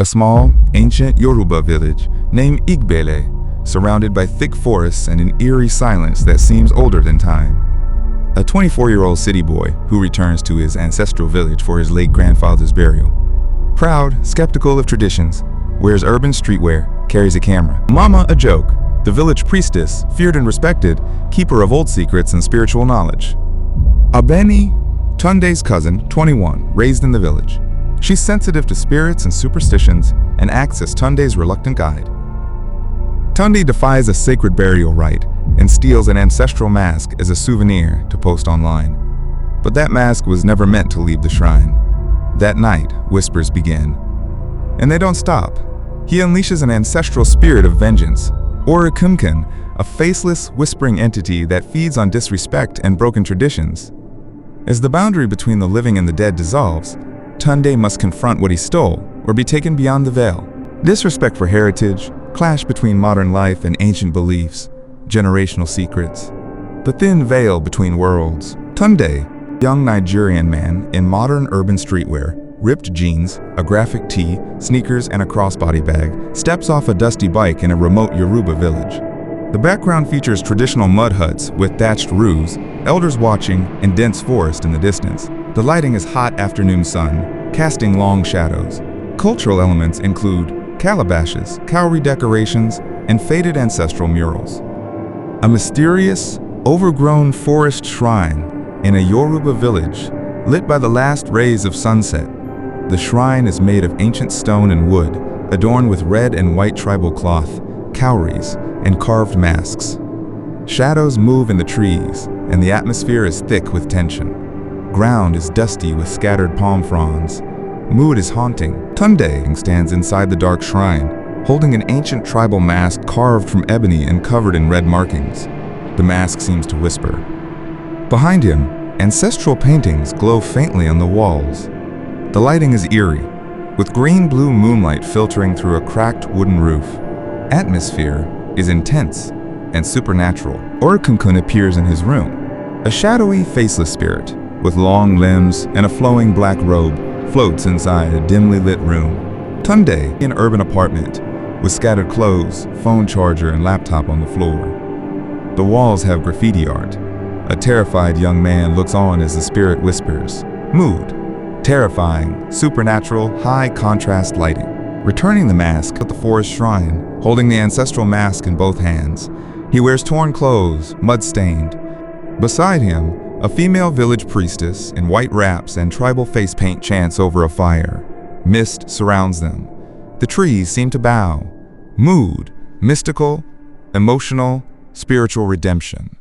a small, ancient Yoruba village named Igbele, surrounded by thick forests and an eerie silence that seems older than time. A 24-year-old city boy who returns to his ancestral village for his late grandfather's burial. Proud, skeptical of traditions, wears urban streetwear, carries a camera. Mama, a joke, the village priestess, feared and respected, keeper of old secrets and spiritual knowledge. Abeni, Tunde's cousin, 21, raised in the village. She's sensitive to spirits and superstitions and acts as Tunde's reluctant guide. Tunde defies a sacred burial rite and steals an ancestral mask as a souvenir to post online. But that mask was never meant to leave the shrine. That night, whispers begin. And they don't stop. He unleashes an ancestral spirit of vengeance, Oricumcan, a faceless, whispering entity that feeds on disrespect and broken traditions. As the boundary between the living and the dead dissolves, Tunde must confront what he stole or be taken beyond the veil. Disrespect for heritage, clash between modern life and ancient beliefs, generational secrets. The thin veil between worlds. Tunde, young Nigerian man in modern urban streetwear, ripped jeans, a graphic tee, sneakers, and a crossbody bag, steps off a dusty bike in a remote Yoruba village. The background features traditional mud huts with thatched roofs, elders watching, and dense forest in the distance. The lighting is hot afternoon sun, casting long shadows. Cultural elements include calabashes, cowrie decorations, and faded ancestral murals. A mysterious, overgrown forest shrine in a Yoruba village, lit by the last rays of sunset. The shrine is made of ancient stone and wood, adorned with red and white tribal cloth, cowries, and carved masks. Shadows move in the trees, and the atmosphere is thick with tension. Ground is dusty with scattered palm fronds. Mood is haunting. Tunde stands inside the dark shrine, holding an ancient tribal mask carved from ebony and covered in red markings. The mask seems to whisper. Behind him, ancestral paintings glow faintly on the walls. The lighting is eerie, with green-blue moonlight filtering through a cracked wooden roof. Atmosphere is intense and supernatural. Oricumcan appears in his room. A shadowy, faceless spirit, with long limbs and a flowing black robe, floats inside a dimly lit room. Tunde, an urban apartment, with scattered clothes, phone charger, and laptop on the floor. The walls have graffiti art. A terrified young man looks on as the spirit whispers. Mood. Terrifying, supernatural, high-contrast lighting. Returning the mask at the forest shrine, holding the ancestral mask in both hands. He wears torn clothes, mud-stained. Beside him, a female village priestess in white wraps and tribal face paint chants over a fire. Mist surrounds them. The trees seem to bow. Mood, mystical, emotional, spiritual redemption.